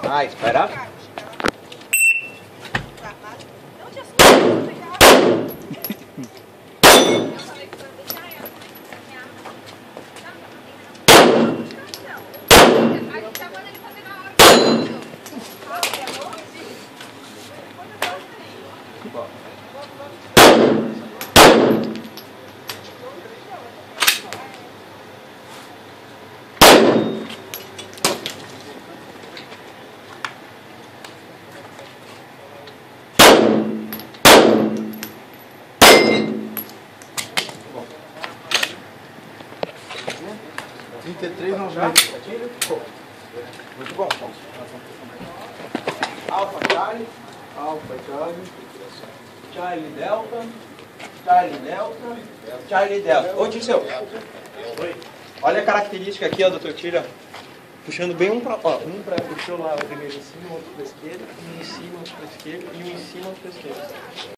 Ah, espera. Não já? Muito bom. Alfa Charlie, Charlie Delta, Charlie Delta. Ô, Dirceu, olha a característica aqui, ó, do teu tiro. Puxando bem um pra puxou lá o primeiro em cima, outro pra esquerda, um em cima, outro pra esquerda e um em cima, outro pra esquerda.